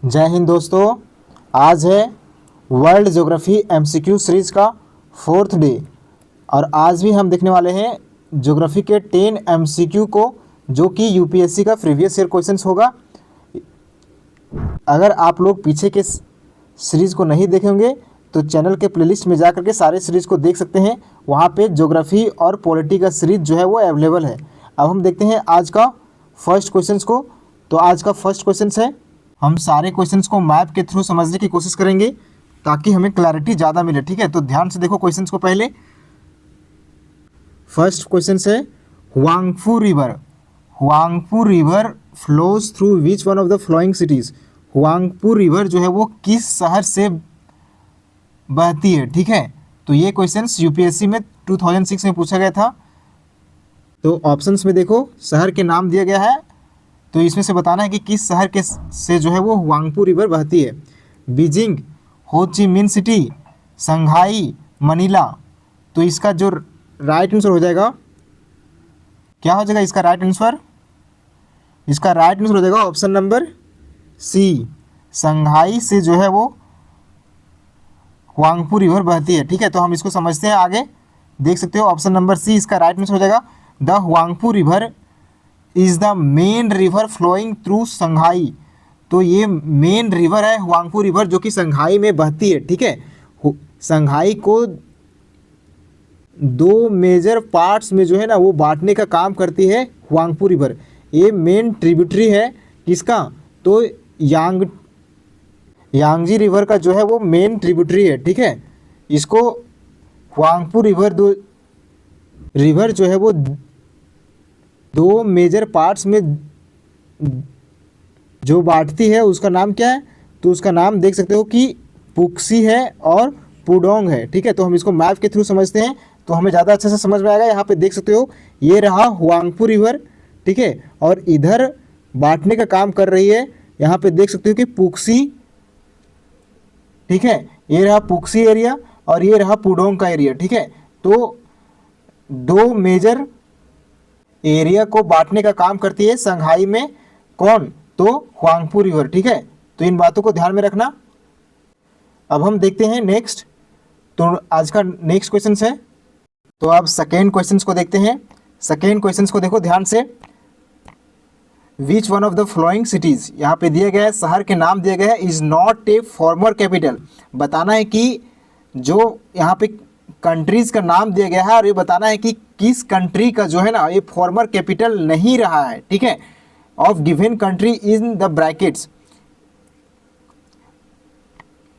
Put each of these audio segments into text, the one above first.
जय हिंद दोस्तों। आज है वर्ल्ड ज्योग्राफी एमसीक्यू सीरीज का 4th डे और आज भी हम देखने वाले हैं ज्योग्राफी के 10 एमसीक्यू को, जो कि यूपीएससी का प्रीवियस ईयर क्वेश्चंस होगा। अगर आप लोग पीछे के सीरीज़ को नहीं देखेंगे तो चैनल के प्लेलिस्ट में जा करके सारे सीरीज़ को देख सकते हैं। वहाँ पे ज्योग्राफी और पॉलिटी का सीरीज जो है वो अवेलेबल है। अब हम देखते हैं आज का फर्स्ट क्वेश्चंस को। तो आज का फर्स्ट क्वेश्चंस है, हम सारे क्वेश्चंस को मैप के थ्रू समझने की कोशिश करेंगे ताकि हमें क्लैरिटी ज़्यादा मिले। ठीक है, तो ध्यान से देखो क्वेश्चंस को। पहले फर्स्ट क्वेश्चन है, Huangpu river flows through which one of the following cities. Huangpu river जो है वो किस शहर से बहती है। ठीक है, तो ये क्वेश्चन यूपीएससी में 2006 में पूछा गया था। तो ऑप्शंस में देखो शहर के नाम दिया गया है, तो इसमें से बताना है कि किस शहर के से जो है वो हुआंगफू रिवर बहती है। बीजिंग, हो ची मिन सिटी, संघाई, मनीला। तो इसका जो राइट आंसर हो जाएगा, क्या हो जाएगा इसका राइट आंसर? इसका राइट आंसर हो जाएगा ऑप्शन नंबर सी, संघाई से जो है वो हुआंगफू रिवर बहती है। ठीक है, तो हम इसको समझते हैं आगे। देख सकते हो ऑप्शन नंबर सी इसका राइट आंसर हो जाएगा। The Huangpu river is the main river flowing through Shanghai. तो ये मेन रिवर है हुआंगफू रिवर, जो कि संघाई में बहती है। ठीक है, संघाई को दो मेजर पार्ट्स में जो है ना वो बांटने का काम करती है हुआंगफू रिवर। ये मेन ट्रिब्यूटरी है किसका? तो यांगजी रिवर का जो है वो मेन ट्रिब्यूटरी है। ठीक है, इसको हुआंगफू रिवर जो है वो दो मेजर पार्ट्स में जो बांटती है उसका नाम क्या है? तो उसका नाम देख सकते हो कि पुक्सी है और पुडोंग है। ठीक है, तो हम इसको मैप के थ्रू समझते हैं तो हमें ज़्यादा अच्छे से समझ में आएगा। यहाँ पे देख सकते हो ये रहा हुआंगफू रिवर। ठीक है, और इधर बांटने का काम कर रही है, यहाँ पे देख सकते हो कि पुक्सी। ठीक है, ये रहा पुक्सी एरिया और ये रहा पुडोंग का एरिया। ठीक है, तो दो मेजर एरिया को बांटने का काम करती है संघाई में। कौन? तो हुआंगफू रिवर। ठीक है, तो इन बातों को ध्यान में रखना। अब हम देखते हैं नेक्स्ट। तो आज का नेक्स्ट क्वेश्चन है, तो अब सेकेंड क्वेश्चन को देखते हैं। सेकेंड क्वेश्चन को देखो ध्यान से। विच one of the following cities, यहाँ पे दिया गया है, शहर के नाम दिया गया है, is not a farmer capital. बताना है कि जो यहाँ पे कंट्रीज़ का नाम दिया गया है और ये बताना है कि किस कंट्री का जो है ना ये फॉर्मर कैपिटल नहीं रहा है। ठीक है, of given country in the brackets.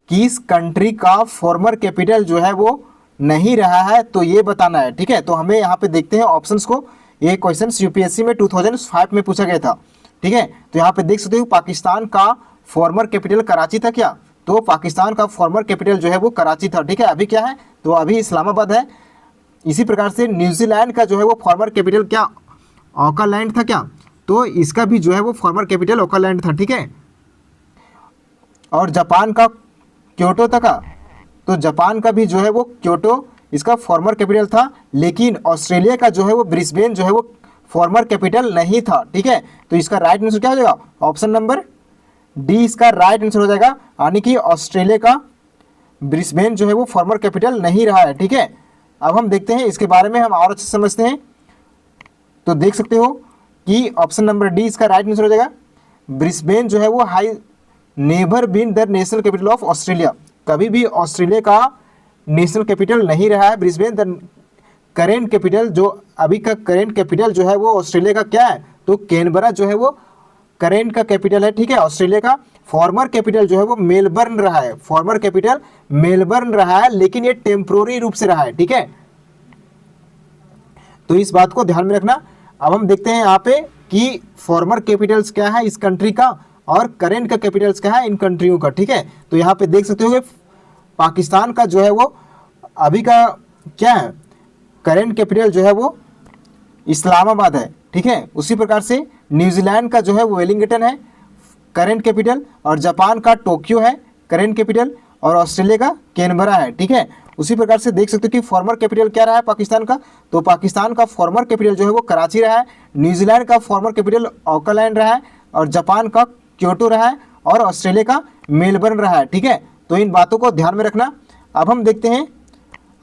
किस कंट्री का फॉर्मर कैपिटल जो है वो नहीं रहा है, तो ये बताना है। ठीक है, तो हमें यहाँ पे देखते हैं ऑप्शंस को। ये क्वेश्चन यूपीएससी में 2005 में पूछा गया था। ठीक है, तो यहाँ पे देख सकते हो पाकिस्तान का फॉर्मर कैपिटल कराची था क्या? तो पाकिस्तान का फॉर्मर कैपिटल जो है वो कराची था। ठीक है, अभी क्या है? तो अभी इस्लामाबाद है। इसी प्रकार से न्यूजीलैंड का जो है वो फॉर्मर कैपिटल क्या ऑकलैंड था क्या? तो इसका भी जो है वो फॉर्मर कैपिटल ऑकलैंड था। ठीक है, और जापान का क्योटो था का? तो जापान का भी जो है वो क्योटो इसका फॉर्मर कैपिटल था। लेकिन ऑस्ट्रेलिया का जो है वो ब्रिस्बेन जो है वो फॉर्मर कैपिटल नहीं था। ठीक है, तो इसका राइट आंसर क्या हो जाएगा? ऑप्शन नंबर डी इसका राइट आंसर हो जाएगा, यानी कि ऑस्ट्रेलिया का ब्रिस्बेन जो है वो फॉर्मर कैपिटल नहीं रहा है। ठीक है, अब हम देखते हैं इसके बारे में, हम और अच्छे से समझते हैं। तो देख सकते हो कि ऑप्शन नंबर डी इसका राइट आंसर हो जाएगा। ब्रिस्बेन जो है वो हाई never been the national capital of Australia. कभी भी ऑस्ट्रेलिया का नेशनल कैपिटल नहीं रहा है ब्रिस्बेन। द करेंट कैपिटल, जो अभी का करेंट कैपिटल जो है वो ऑस्ट्रेलिया का क्या है? तो कैनबरा जो है वो करेंट का कैपिटल है। ठीक है, ऑस्ट्रेलिया का फॉर्मर कैपिटल जो है वो मेलबर्न रहा है। फॉर्मर कैपिटल मेलबर्न रहा है, लेकिन ये टेम्पोररी रूप से रहा है। ठीक है, तो इस बात को ध्यान में रखना। अब हम देखते हैं यहाँ पे कि फॉर्मर कैपिटल्स क्या है इस कंट्री का और करेंट का कैपिटल्स क्या है इन कंट्रियों का। ठीक है, तो यहाँ पे देख सकते हो कि पाकिस्तान का जो है वो अभी का क्या है? करेंट कैपिटल जो है वो इस्लामाबाद है। ठीक है, उसी प्रकार से न्यूजीलैंड का जो है वो वेलिंगटन है करेंट कैपिटल, और जापान का टोक्यो है करेंट कैपिटल, और ऑस्ट्रेलिया का कैनबरा है। ठीक है, उसी प्रकार से देख सकते हो कि फॉर्मर कैपिटल क्या रहा है पाकिस्तान का? तो पाकिस्तान का फॉर्मर कैपिटल जो है वो कराची रहा है। न्यूजीलैंड का फॉर्मर कैपिटल ऑकलैंड रहा है और जापान का क्योटो रहा है और ऑस्ट्रेलिया का मेलबर्न रहा है, ठीक है। तो इन बातों को ध्यान में रखना। अब हम देखते हैं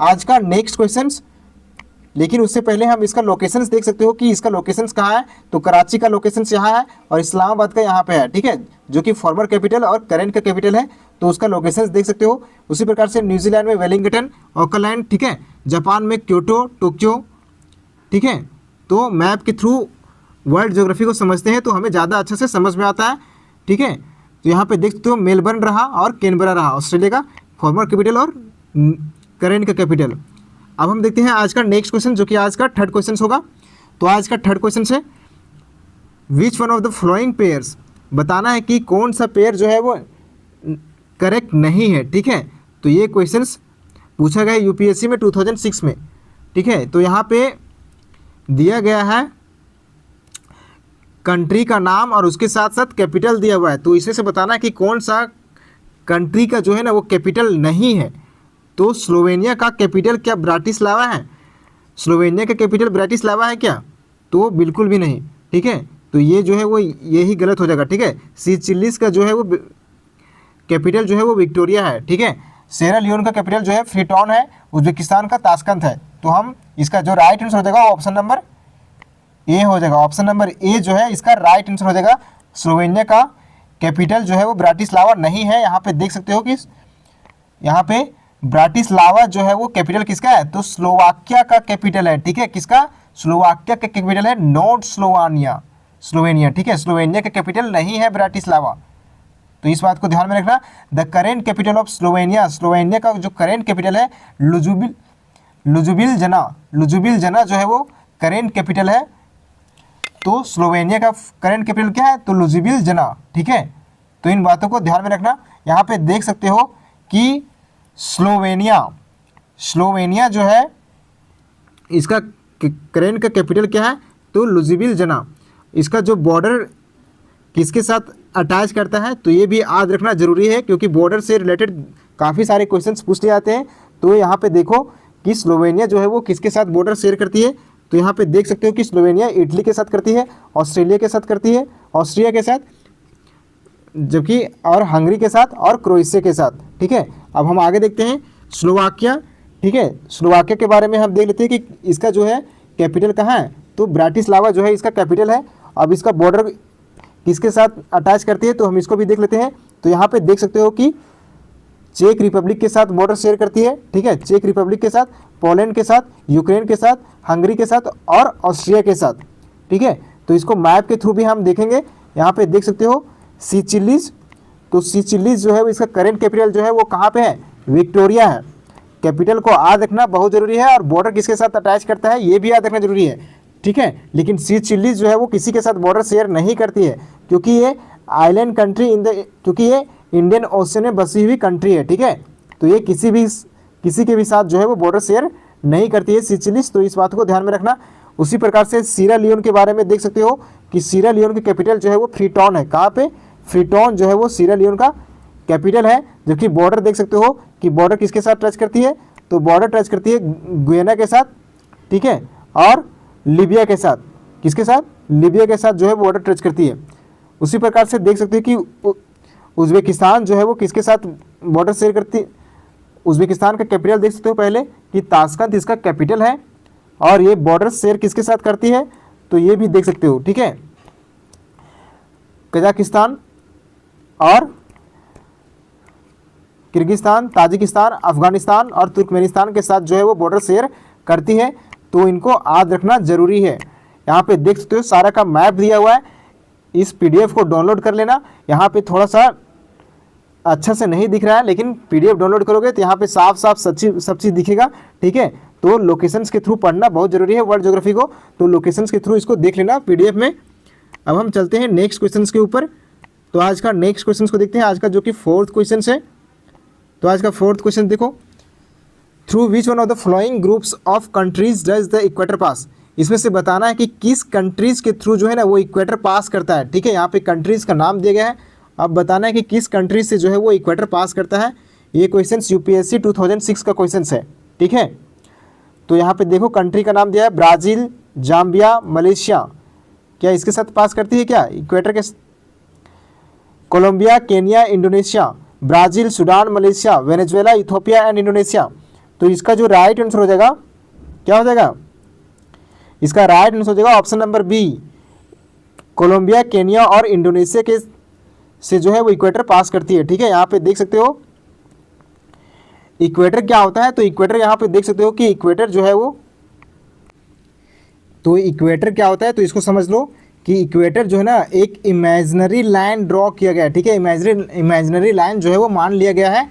आज का नेक्स्ट क्वेश्चन, लेकिन उससे पहले हम इसका लोकेशंस देख सकते हो कि इसका लोकेशंस कहाँ है। तो कराची का लोकेशंस यहाँ है और इस्लामाबाद का यहाँ पे है, ठीक है, जो कि फॉर्मर कैपिटल और करेंट का कैपिटल है। तो उसका लोकेशंस देख सकते हो। उसी प्रकार से न्यूजीलैंड में वेलिंगटन, ऑकलैंड, ठीक है, जापान में क्योटो, टोक्यो, ठीक है। तो मैप के थ्रू वर्ल्ड ज्योग्राफी को समझते हैं तो हमें ज़्यादा अच्छे से समझ में आता है, ठीक है। तो यहाँ पे देख सकते हो मेलबर्न रहा और कैनबरा रहा, ऑस्ट्रेलिया का फॉर्मर कैपिटल और करेंट का कैपिटल। अब हम देखते हैं आज का नेक्स्ट क्वेश्चन, जो कि आज का थर्ड क्वेश्चन होगा। तो आज का थर्ड क्वेश्चन है विच one of the following pairs, बताना है कि कौन सा पेयर जो है वो करेक्ट नहीं है, ठीक है। तो ये क्वेश्चंस पूछा गया यूपीएससी में 2006 में, ठीक है। तो यहाँ पे दिया गया है कंट्री का नाम और उसके साथ साथ कैपिटल दिया हुआ है। तो इसे से बताना है कि कौन सा कंट्री का जो है ना वो कैपिटल नहीं है। तो स्लोवेनिया का कैपिटल क्या ब्राटिस्लावा है? स्लोवेनिया का कैपिटल ब्राटिस्लावा है क्या? तो बिल्कुल भी नहीं, ठीक है। तो ये जो है वो यही गलत हो जाएगा, ठीक है। सीचिलिस का जो है वो कैपिटल जो है वो विक्टोरिया है, ठीक है। सेरा लियोन का कैपिटल जो है फ्रीटॉन है, उज्बेकिस्तान का ताशकंद है। तो हम इसका जो राइट आंसर हो जाएगा ऑप्शन नंबर ए हो जाएगा। ऑप्शन नंबर ए जो है इसका राइट आंसर हो जाएगा। स्लोवेनिया का कैपिटल जो है वो ब्राटिस्लावा नहीं है। यहाँ पे देख सकते हो कि यहाँ पे ब्राटिस्लावा जो है वो कैपिटल किसका है? तो स्लोवाकिया का कैपिटल है, ठीक है। किसका? स्लोवाकिया का कैपिटल है, नॉट स्लोवेनिया, ठीक है। स्लोवेनिया का कैपिटल नहीं है ब्राटिस्लावा। तो इस बात को ध्यान में रखना। The current capital of Slovenia, Slovenia का जो करेंट कैपिटल है लुजुबिलजना जो है वो करेंट कैपिटल है। तो स्लोवेनिया का करेंट कैपिटल क्या है? तो लुजुबिलजना, ठीक है। तो इन बातों को ध्यान में रखना। यहाँ पे देख सकते हो कि स्लोवेनिया जो है इसका करेंट का कैपिटल क्या है? तो लुजुबिलजना। इसका जो बॉर्डर किसके साथ अटैच करता है? तो ये भी याद रखना जरूरी है, क्योंकि बॉर्डर से रिलेटेड काफ़ी सारे क्वेश्चंस पूछ लिए जाते हैं। तो यहाँ पे देखो कि स्लोवेनिया जो है वो किसके साथ बॉर्डर शेयर करती है। तो यहाँ पे देख सकते हो कि स्लोवेनिया इटली के साथ करती है, ऑस्ट्रेलिया के साथ करती है, ऑस्ट्रिया के साथ, जबकि और हंगरी के साथ और क्रोएशिया के साथ, ठीक है। अब हम आगे देखते हैं स्लोवाकिया, ठीक है। स्लोवाकिया के बारे में हम देख लेते हैं कि इसका जो है कैपिटल कहाँ है? तो ब्राटिस्लावा जो है इसका कैपिटल है। अब इसका बॉर्डर किसके साथ अटैच करती है? तो हम इसको भी देख लेते हैं। तो यहाँ पे देख सकते हो कि चेक रिपब्लिक के साथ बॉर्डर शेयर करती है, ठीक है। चेक रिपब्लिक के साथ, पोलैंड के साथ, यूक्रेन के साथ, हंगरी के साथ और ऑस्ट्रिया के साथ, ठीक है। तो इसको मैप के थ्रू भी हम देखेंगे। यहाँ पे देख सकते हो सीचिलिस। तो सीचिलिस जो है इसका करेंट कैपिटल जो है वो कहाँ पे है? विक्टोरिया है। कैपिटल को याद रखना बहुत जरूरी है, और बॉर्डर किसके साथ अटैच करता है ये भी याद रखना जरूरी है, ठीक है। लेकिन सीचिलिस जो है वो किसी के साथ बॉर्डर शेयर नहीं करती है, क्योंकि ये आइलैंड कंट्री क्योंकि ये इंडियन ओशन में बसी हुई कंट्री है, ठीक है। तो ये किसी के भी साथ जो है वो बॉर्डर शेयर नहीं करती है सीचिलिस। तो इस बात को ध्यान में रखना। उसी प्रकार से सीरा लियोन के बारे में देख सकते हो कि सीरा लियोन की कैपिटल जो है वो फ्रीटॉन है। कहाँ पे? फ्रीटॉन जो है वो सीरा लियोन का कैपिटल है। जबकि बॉर्डर देख सकते हो कि बॉर्डर किसके साथ टच करती है? तो बॉर्डर टच करती है गुयाना के साथ, ठीक है, और लीबिया के साथ। किसके साथ? लीबिया के साथ जो है बॉर्डर टच करती है। उसी प्रकार से देख सकते हो कि उज्बेकिस्तान जो है वो किसके साथ बॉर्डर शेयर करती है? उज्बेकिस्तान का कैपिटल देख सकते हो पहले कि ताशकंद इसका कैपिटल है, और ये बॉर्डर शेयर किसके साथ करती है? तो ये भी देख सकते हो, ठीक है। कजाकिस्तान और किर्गिस्तान, ताजिकिस्तान, अफगानिस्तान और तुर्कमेनिस्तान के साथ जो है वो बॉर्डर शेयर करती है। तो इनको याद रखना जरूरी है। यहाँ पे देख सकते हो सारा का मैप दिया हुआ है। इस पीडीएफ को डाउनलोड कर लेना। यहाँ पे थोड़ा सा अच्छा से नहीं दिख रहा है, लेकिन पीडीएफ डाउनलोड करोगे तो यहाँ पे साफ साफ सब चीज़ दिखेगा, ठीक है। तो लोकेशंस के थ्रू पढ़ना बहुत जरूरी है वर्ल्ड ज्योग्राफी को। तो लोकेशंस के थ्रू इसको देख लेना पीडीएफ में। अब हम चलते हैं नेक्स्ट क्वेश्चन के ऊपर। तो आज का नेक्स्ट क्वेश्चन को देखते हैं, आज का जो कि फोर्थ क्वेश्चन है। तो आज का फोर्थ क्वेश्चन देखो, through which one of the following groups of countries does the equator pass. इसमें से बताना है कि किस कंट्रीज के थ्रू जो है ना वो इक्वेटर पास करता है, ठीक है। यहाँ पे कंट्रीज का नाम दिया गया है। अब बताना है कि किस कंट्रीज से जो है वो इक्वेटर पास करता है। ये क्वेश्चन यूपीएससी 2006 का क्वेश्चन है, ठीक है। तो यहाँ पे देखो कंट्री का नाम दिया है ब्राज़ील, जाम्बिया, मलेशिया। क्या इसके साथ पास करती है क्या इक्वेटर के? Colombia, Kenya, Indonesia, Brazil, Sudan, Malaysia, Venezuela, Ethiopia and Indonesia. तो इसका जो राइट आंसर हो जाएगा क्या हो जाएगा? इसका राइट आंसर हो जाएगा option number B, Colombia, Kenya और इंडोनेशिया के से जो है वो इक्वेटर पास करती है। ठीक है, यहाँ पे देख सकते हो इक्वेटर क्या होता है। तो इक्वेटर यहाँ पे देख सकते हो कि इक्वेटर जो है वो, तो इक्वेटर क्या होता है तो इसको समझ लो कि इक्वेटर जो है ना एक इमेजिनरी लाइन ड्रॉ किया गया है। ठीक है, इमेजिनरी लाइन जो है वो मान लिया गया है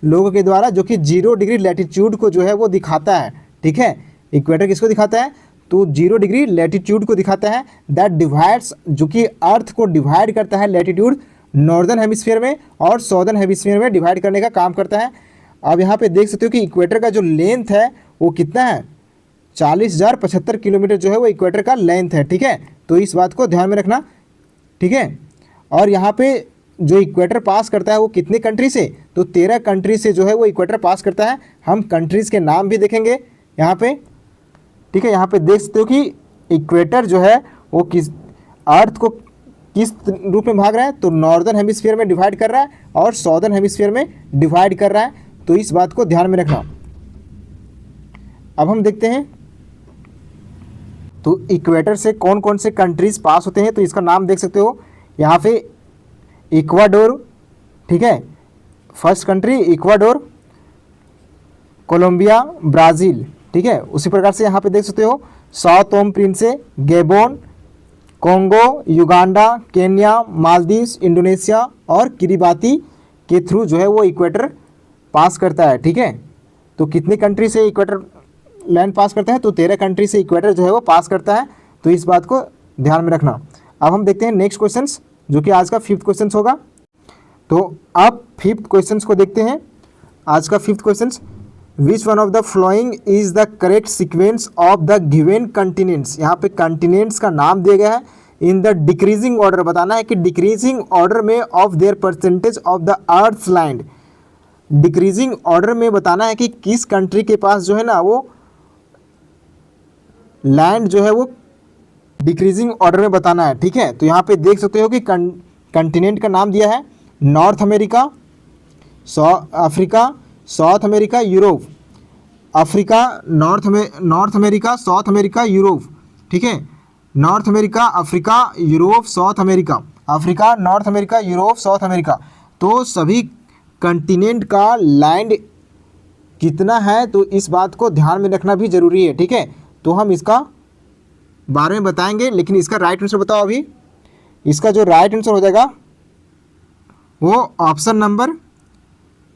लोगों के द्वारा, जो कि 0 डिग्री लैटिट्यूड को जो है वो दिखाता है। ठीक है, इक्वेटर किसको दिखाता है? तो 0 डिग्री लैटिट्यूड को दिखाता है, दैट डिवाइड्स, जो कि अर्थ को डिवाइड करता है लैटिट्यूड नॉर्दर्न हेमिस्फीयर में और सॉर्दर्न हेमिस्फीयर में डिवाइड करने का काम करता है। अब यहाँ पे देख सकते हो कि इक्वेटर का जो लेंथ है वो कितना है, 40,075 किलोमीटर जो है वो इक्वेटर का लेंथ है। ठीक है, तो इस बात को ध्यान में रखना। ठीक है, और यहाँ पे जो इक्वेटर पास करता है वो कितने कंट्री से? तो 13 कंट्री से जो है वो इक्वेटर पास करता है। हम कंट्रीज़ के नाम भी देखेंगे यहाँ पे। ठीक है, यहाँ पे देख सकते हो कि इक्वेटर जो है वो किस अर्थ को किस रूप में भाग रहा है, तो नॉर्दर्न हेमिस्फीयर में डिवाइड कर रहा है और सॉर्दर्न हेमिस्फीयर में डिवाइड कर रहा है। तो इस बात को ध्यान में रखना। अब हम देखते हैं तो इक्वेटर से कौन कौन से कंट्रीज पास होते हैं। तो इसका नाम देख सकते हो यहाँ पे, इक्वाडोर। ठीक है, first country Ecuador, Colombia, Brazil. ठीक है, उसी प्रकार से यहाँ पे देख सकते हो Sao Tome Principe, Gabon, Congo, Uganda, Kenya, Maldives, Indonesia और किरिबाती के थ्रू जो है वो इक्वेटर पास करता है। ठीक है, तो कितनी कंट्री से इक्वेटर लाइन पास करता है? तो 13 कंट्री से इक्वेटर जो है वो पास करता है। तो इस बात को ध्यान में रखना। अब हम देखते हैं नेक्स्ट क्वेश्चंस, जो कि आज का 5th क्वेश्चन होगा। तो अब 5th क्वेश्चन को देखते हैं। आज का 5th question, which one of the following is the correct sequence of the given continents. यहाँ पे कंटिनेंट्स का नाम दिया गया है इन द डिक्रीजिंग ऑर्डर। बताना है कि डिक्रीजिंग ऑर्डर में of their percentage of the earth land. Decreasing order में बताना है कि किस कंट्री के पास जो है ना वो लैंड जो है वो डिक्रीजिंग ऑर्डर में बताना है। ठीक है, तो यहाँ पे देख सकते हो कि कंटिनेंट का नाम दिया है north America, Africa, south America, Europe. Africa, north America, south America, Europe. ठीक है, north America, Africa, Europe, south America. Africa, north America, Europe, south America. तो सभी कंटिनेंट का लैंड कितना है तो इस बात को ध्यान में रखना भी जरूरी है। ठीक है, तो हम इसका बारे में बताएंगे, लेकिन इसका राइट आंसर बताओ अभी। इसका जो राइट आंसर हो जाएगा वो ऑप्शन नंबर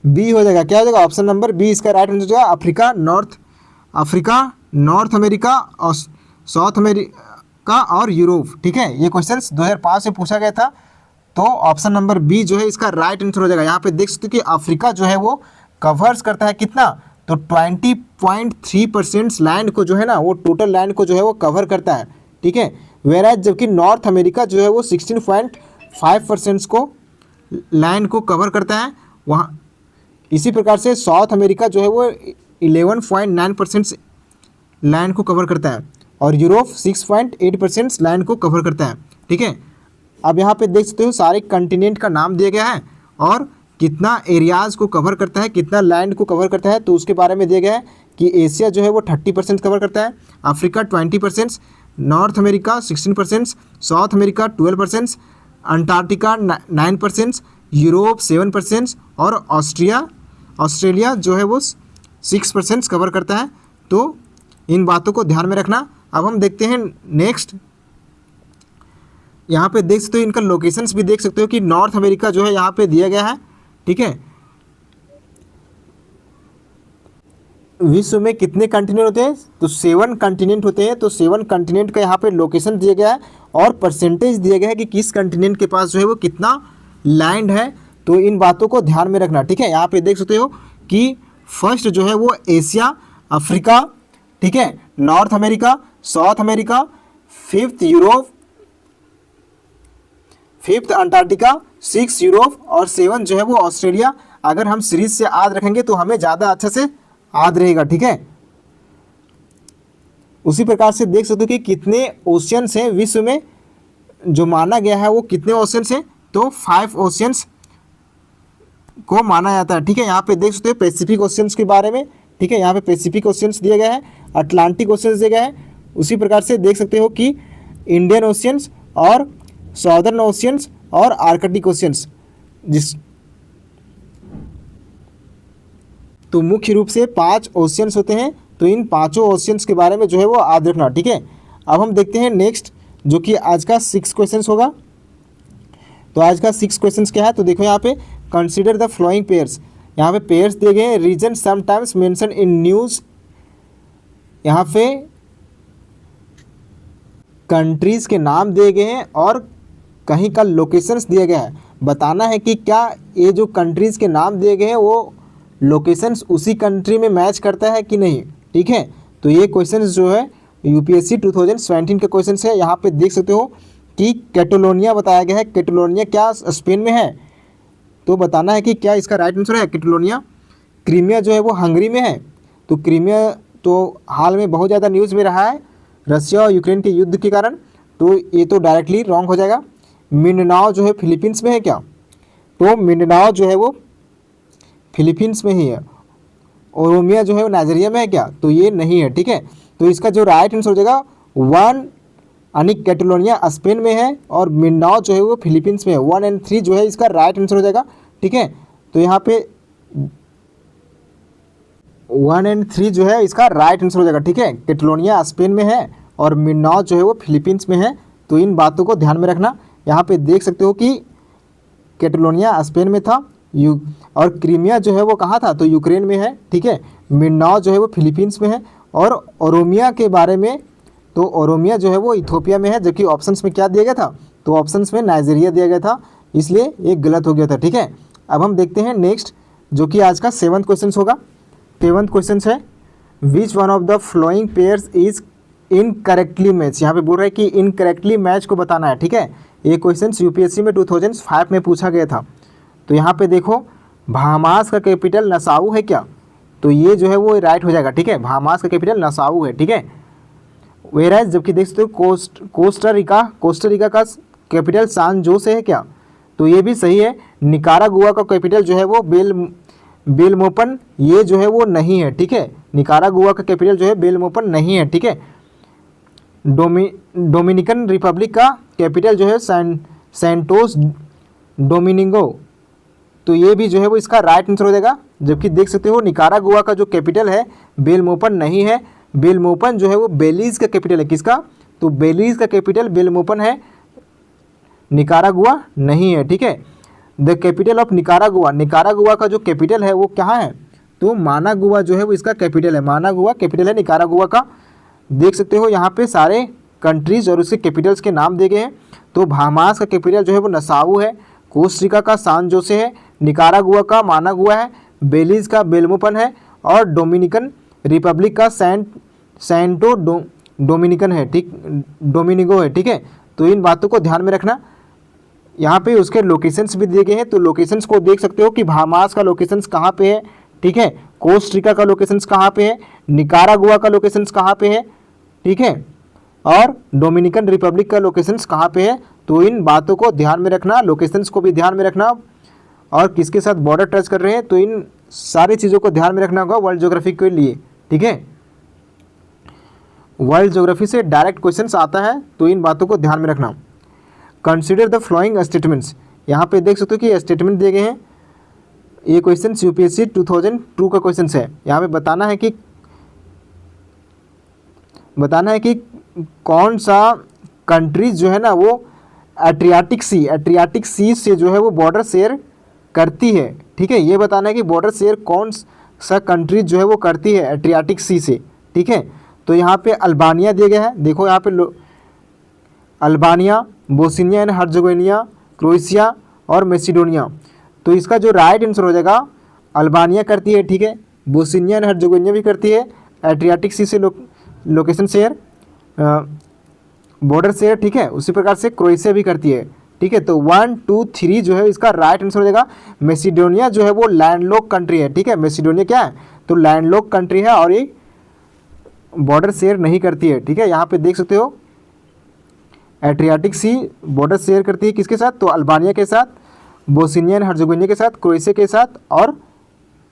बी हो जाएगा। क्या हो जाएगा? ऑप्शन नंबर बी इसका राइट आंसर हो जाएगा। अफ्रीका, नॉर्थ अमेरिका और साउथ अमेरिका और यूरोप। ठीक है, ये क्वेश्चन 2005 में पूछा गया था। तो ऑप्शन नंबर बी जो है इसका राइट आंसर हो जाएगा। यहाँ पे देख सकते हो कि अफ्रीका जो है वो कवर्स करता है कितना, तो 20.3% लैंड को जो है ना वो टोटल लैंड को जो है वो कवर करता है। ठीक है, वेराज जबकि नॉर्थ अमेरिका जो है वो 16.5% को लैंड को कवर करता है वहाँ। इसी प्रकार से साउथ अमेरिका जो है वो 11.9% लैंड को कवर करता है और यूरोप 6.8% लैंड को कवर करता है। ठीक है, अब यहाँ पे देख सकते हो सारे कंटिनेंट का नाम दिया गया है और कितना एरियाज़ को कवर करता है, कितना लैंड को कवर करता है, तो उसके बारे में दिया गया है कि एशिया जो है वो 30% कवर करता है, Africa 20%, north America 16%, south America 12%, Antarctica 9%, Europe 7% और ऑस्ट्रेलिया जो है वो 6% कवर करता है। तो इन बातों को ध्यान में रखना। अब हम देखते हैं नेक्स्ट। यहाँ पे देख सकते हो इनका लोकेशंस भी देख सकते हो कि नॉर्थ अमेरिका जो है यहाँ पे दिया गया है। ठीक है, विश्व में कितने कंटिनेंट होते हैं, तो 7 कंटिनेंट होते हैं। तो 7 कंटिनेंट का यहाँ पे लोकेशन दिया गया है और परसेंटेज दिया गया है कि किस कंटिनेंट के पास जो है वो कितना लैंड है। तो इन बातों को ध्यान में रखना। ठीक है, यहाँ पे देख सकते हो कि फर्स्ट जो है वो एशिया, अफ्रीका, ठीक है, north America, south America, 5th Europe, 5th Antarctica, 6 Europe और 7 जो है वो ऑस्ट्रेलिया। अगर हम सीरीज से याद रखेंगे तो हमें ज़्यादा अच्छा से याद रहेगा। ठीक है, उसी प्रकार से देख सकते हो कि कितने ओशियंस हैं विश्व में, जो माना गया है वो कितने ओशियंस हैं, तो 5 ओशियंस को माना जाता है। ठीक है, यहाँ पे देख सकते हो पैसिफिक ओशियंस के बारे में। ठीक है, यहाँ पे पैसिफिक ओशियंस दिए गए हैं, अटलांटिक ओशियंस दिए गए हैं। उसी प्रकार से देख सकते हो कि इंडियन ओशियंस और सॉदर्न ओशियंस और आर्कटिक ओशियंस तो मुख्य रूप से 5 ओशियंस होते हैं। तो इन पांचों ओशियंस के बारे में जो है वो याद रखना। ठीक है, अब हम देखते हैं नेक्स्ट, जो कि आज का 6 क्वेश्चन होगा। तो आज का 6 क्वेश्चन क्या है, तो देखो यहाँ पे कंसिडर द फ्लोइंग पेयर्स। यहाँ पे पेयर्स दिए गए हैं, reason sometimes mention in news. यहाँ पे कंट्रीज़ के नाम दिए गए हैं और कहीं का लोकेशंस दिया गया है। बताना है कि क्या ये जो कंट्रीज़ के नाम दिए गए हैं वो लोकेशंस उसी कंट्री में मैच करता है कि नहीं। ठीक है, तो ये क्वेश्चंस जो है यूपीएससी 2017 के क्वेश्चंस है। यहाँ पे देख सकते हो कि कैटलोनिया बताया गया है। कैटलोनिया क्या स्पेन में है, तो बताना है कि क्या इसका राइट आंसर है कैटलोनिया। क्रीमिया जो है वो हंगरी में है। तो क्रीमिया तो हाल में बहुत ज़्यादा न्यूज़ में रहा है रशिया और यूक्रेन के युद्ध के कारण, तो ये तो डायरेक्टली रॉन्ग हो जाएगा। मिंडानाओ जो है फिलीपींस में है क्या, तो मिंडानाओ जो है वो फिलीपींस में ही है। ओरोमिया जो है वो नाइजीरिया में है क्या, तो ये नहीं है। ठीक है, तो इसका जो राइट आंसर हो जाएगा 1 यानी कैटलोनिया स्पेन में है और मिंडानाओ जो है वो फिलीपींस में है। 1 और 3 जो है इसका राइट आंसर हो जाएगा। ठीक है, तो यहाँ पे 1 और 3 जो है इसका राइट आंसर हो जाएगा। ठीक है, कैटलोनिया स्पेन में है और मिंडानाओ जो है वो फिलीपींस में है। तो इन बातों को ध्यान में रखना। यहाँ पे देख सकते हो कि कैटलोनिया स्पेन में था और क्रीमिया जो है वो कहाँ था, तो यूक्रेन में है। ठीक है, मिंडानाओ जो है वो फिलीपींस में है। और ओरोमिया के बारे में, तो ओरोमिया जो है वो इथियोपिया में है, जबकि ऑप्शंस में क्या दिया गया था, तो ऑप्शंस में नाइजीरिया दिया गया था, इसलिए ये गलत हो गया था। ठीक है, अब हम देखते हैं नेक्स्ट, जो कि आज का 7th क्वेश्चन होगा। 7th क्वेश्चन है विच one of the flowing pairs is incorrectly match. यहाँ पे बोल रहा है कि इनकरेक्टली मैच को बताना है। ठीक है, ये क्वेश्चन यूपीएससी में 2005 में पूछा गया था। तो यहाँ पे देखो बहामास का कैपिटल नसाऊ है क्या, तो ये जो है वो राइट हो जाएगा। ठीक है, बहामास का कैपिटल नसाऊ है। ठीक है, वेराइज जबकि देख सकते हो कोस्टा रिका का कैपिटल सान जोसे है क्या, तो ये भी सही है। निकारागुआ का कैपिटल जो है वो बेलमोपन, ये जो है वो नहीं है। ठीक है, निकारागुआ का कैपिटल जो है बेलमोपन नहीं है। ठीक है, डोमिनिकन रिपब्लिक का कैपिटल जो है सैंटोस डोमिनिगो, तो ये भी जो है वो इसका राइट आंसर हो जाएगा। जबकि देख सकते हो निकारागुआ का जो कैपिटल है बेलमोपन नहीं है। बेलमोपन जो है वो बेलीज का कैपिटल है। किसका, तो बेलीज का कैपिटल बेलमोपन है, निकारागुआ नहीं है। ठीक है, द कैपिटल ऑफ निकारागुआ का जो कैपिटल है वो कहाँ है, तो मानागुआ जो है वो इसका कैपिटल है। मानागुआ कैपिटल है निकारागुआ का। देख सकते हो यहाँ पे सारे कंट्रीज और उसके कैपिटल्स के नाम दिए गए हैं। तो बहामास का कैपिटल जो है वो नसाऊ है, कोस्टा का सान जोसे है, निकारागुआ का मानागुआ है, बेलीज का बेलमोपन है और डोमिनिकन रिपब्लिक का सैंटो डोमिनिकन है। ठीक, डोमिनिगो है। ठीक है, तो इन बातों को ध्यान में रखना। यहाँ पे उसके लोकेशंस भी दिए गए हैं, तो लोकेशंस को देख सकते हो कि बहामास का लोकेशंस कहाँ पे है। ठीक है, कोस्टा का लोकेशंस कहाँ पे है, निकारागुआ का लोकेशंस कहाँ पे है। ठीक है, और डोमिनिकन रिपब्लिक का लोकेशंस कहाँ पे है। तो इन बातों को ध्यान में रखना, लोकेशंस को भी ध्यान में रखना और किसके साथ बॉर्डर टच कर रहे हैं, तो इन सारी चीज़ों को ध्यान में रखना होगा वर्ल्ड ज्योग्राफी के लिए। ठीक है, वर्ल्ड ज्योग्राफी से डायरेक्ट क्वेश्चंस आता है, तो इन बातों को ध्यान में रखना। Consider the flowing statements. यहाँ पे देख सकते हो कि स्टेटमेंट दिए गए हैं। ये क्वेश्चन यूपीएससी 2002 का क्वेश्चन है। यहाँ पे बताना है कि कौन सा कंट्रीज जो है ना वो एड्रियाटिक सी से जो है वो बॉर्डर शेयर करती है। ठीक है, ये बताना है कि बॉर्डर शेयर कौन सा कंट्रीज जो है वो करती है एड्रियाटिक सी से। ठीक है, तो यहाँ पे अल्बानिया दिया गया है। देखो यहाँ पे Albania, Bosnia and Herzegovina, Croatia और मैसेडोनिया। तो इसका जो राइट आंसर हो जाएगा अल्बानिया करती है। ठीक है, बोस्निया एंड हर्जेगोविना भी करती है एड्रियाटिक सी से लोकेशन शेयर, बॉर्डर शेयर। ठीक है, उसी प्रकार से क्रोएशिया भी करती है। ठीक है, तो 1, 2, 3 जो है इसका राइट आंसर हो जाएगा। मैसेडोनिया जो है वो लैंडलॉक कंट्री है। ठीक है, मैसेडोनिया क्या है, तो लैंडलॉक कंट्री है और ये बॉर्डर शेयर नहीं करती है। ठीक है, यहाँ पे देख सकते हो एड्रियाटिक सी बॉर्डर शेयर करती है किसके साथ, तो अल्बानिया के साथ, बोस्निया एंड हर्जेगोविना के साथ, क्रोएशिया के साथ, और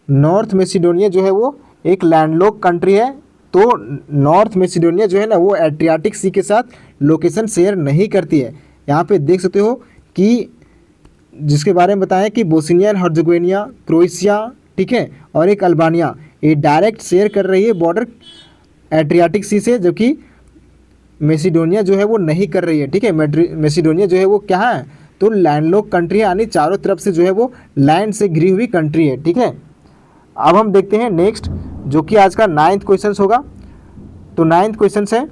नॉर्थ मैसिडोनिया जो है वो एक लैंडलॉक कंट्री है। तो नॉर्थ मैसिडोनिया जो है ना वो एड्रियाटिक सी के साथ लोकेशन शेयर नहीं करती है। यहाँ पे देख सकते हो कि जिसके बारे में बताएं कि बोस्निया एंड हर्जेगोविना, क्रोएशिया, ठीक है, और एक अल्बानिया, ये डायरेक्ट शेयर कर रही है बॉर्डर एड्रियाटिक सी से, जबकि मैसिडोनिया जो है वो नहीं कर रही है। ठीक है, मैसिडोनिया जो है वो क्या है, तो लैंडलॉक कंट्री है, यानी चारों तरफ से जो है वो लैंड से घिरी हुई कंट्री है। ठीक है, अब हम देखते हैं नेक्स्ट, जो कि आज का 9th क्वेश्चन होगा। तो 9th क्वेश्चन है,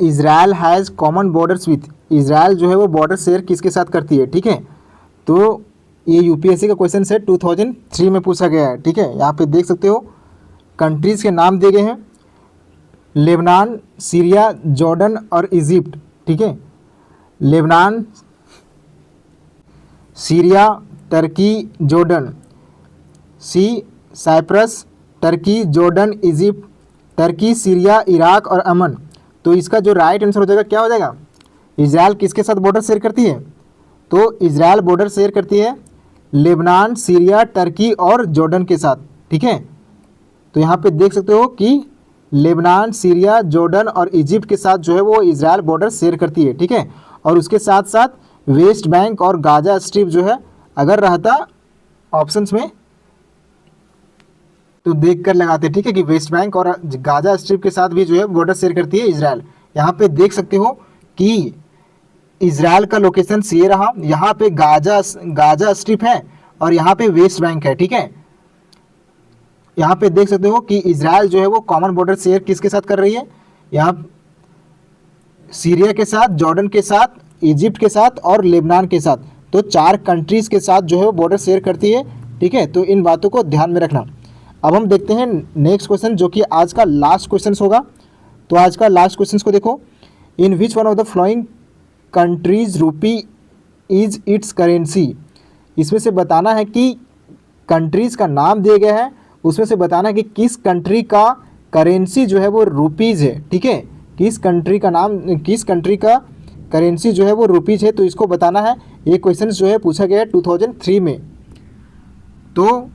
Israel has common borders with, Israel जो है वो बॉर्डर शेयर किसके साथ करती है। ठीक है, तो ये यूपीएससी का क्वेश्चन है, 2003 में पूछा गया है। ठीक है, यहाँ पे देख सकते हो कंट्रीज़ के नाम दिए गए हैं, लेबनान, सीरिया, जॉर्डन और इजिप्ट। ठीक है, Lebanon, Syria, Turkey, Jordan, C Cyprus, Turkey, Jordan, Egypt, Turkey, Syria, Iraq और अमन। तो इसका जो राइट आंसर हो जाएगा क्या हो जाएगा, इजराइल किसके साथ बॉर्डर शेयर करती है, तो इजराइल बॉर्डर शेयर करती है लेबनान, सीरिया, टर्की और जॉर्डन के साथ। ठीक है, तो यहाँ पे देख सकते हो कि लेबनान, सीरिया, जॉर्डन और इजिप्ट के साथ जो है वो इजराइल बॉर्डर शेयर करती है। ठीक है, और उसके साथ साथ वेस्ट बैंक और गाजा स्ट्रिप जो है अगर रहता ऑप्शंस में तो देख कर लगाते। ठीक है, कि वेस्ट बैंक और गाजा स्ट्रिप के साथ भी जो है बॉर्डर शेयर करती है इजराइल। यहाँ पे देख सकते हो कि इजराइल का लोकेशन ये रहा, यहाँ पे गाजा स्ट्रिप है और यहाँ पे वेस्ट बैंक है। ठीक है, यहाँ पे देख सकते हो कि इजराइल जो है वो कॉमन बॉर्डर शेयर किसके साथ कर रही है, यहाँ सीरिया के साथ, जॉर्डन के साथ, इजिप्ट के साथ और लेबनान के साथ। तो 4 कंट्रीज़ के साथ जो है वो बॉर्डर शेयर करती है। ठीक है, तो इन बातों को ध्यान में रखना। अब हम देखते हैं नेक्स्ट क्वेश्चन, जो कि आज का लास्ट क्वेश्चन होगा। तो आज का लास्ट क्वेश्चन को देखो, in which one of the following countries rupee is its currency. इसमें से बताना है कि कंट्रीज़ का नाम दिया गया है, उसमें से बताना है कि किस कंट्री का करेंसी जो है वो रुपीज़ है। ठीक है, किस कंट्री का करेंसी जो है वो रुपीज़ है, तो इसको बताना है। ये क्वेश्चन जो है पूछा गया है 2003 में। तो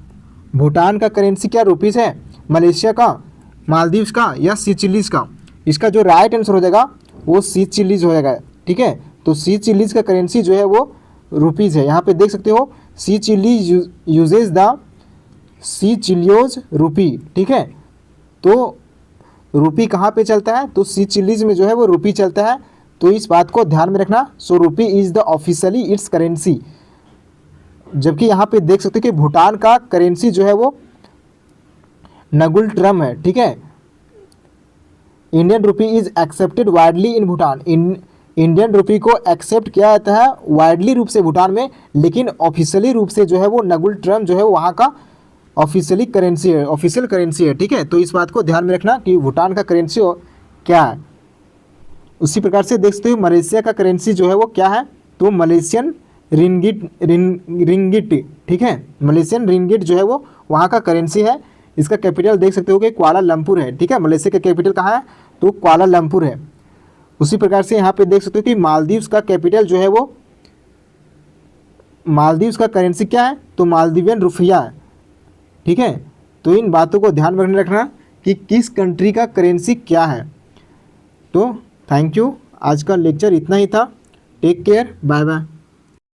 भूटान का करेंसी क्या रुपीज़ है, मलेशिया का, मालदीव्स का या सीचिलीज़ का। इसका जो राइट आंसर हो जाएगा वो सीचिलीज़ हो जाएगा। ठीक है, तो सीचिलीज़ का करेंसी जो है वो रुपीज़ है। यहाँ पे देख सकते हो सीचिलीज यूजेज द सीचिलियोज रूपी। ठीक है, तो रूपी कहाँ पे चलता है, तो सीचिलीज में जो है वो रूपी चलता है। तो इस बात को ध्यान में रखना। सो रूपी is the officially it's currency. जबकि यहाँ पे देख सकते हो कि भूटान का करेंसी जो है वो नगुल ट्रम है। ठीक है, Indian rupee is accepted widely in Bhutan. Indian rupee को एक्सेप्ट किया जाता है वाइडली रूप से भूटान में, लेकिन ऑफिशियली रूप से जो है वो नगुल ट्रम जो है वहाँ का ऑफिशियल करेंसी है। ठीक है, तो इस बात को ध्यान में रखना कि भूटान का करेंसी क्या है। उसी प्रकार से देख सकते हो मलेशिया का करेंसी जो है वो क्या है, तो मलेशियन रिंगिट। ठीक है, मलेशियन रिंगिट जो है वो वहाँ का करेंसी है। इसका कैपिटल देख सकते हो कि कुआलालंपुर है। ठीक है, मलेशिया का कैपिटल कहाँ है, तो कुआलालंपुर है। उसी प्रकार से यहाँ पे देख सकते हो कि मालदीव्स का कैपिटल जो है वो, मालदीव्स का करेंसी क्या है, तो मालदीवियन रुपया है। ठीक है, तो इन बातों को ध्यान में रखना कि किस कंट्री का करेंसी क्या है। तो थैंक यू, आज का लेक्चर इतना ही था। Take care, bye bye.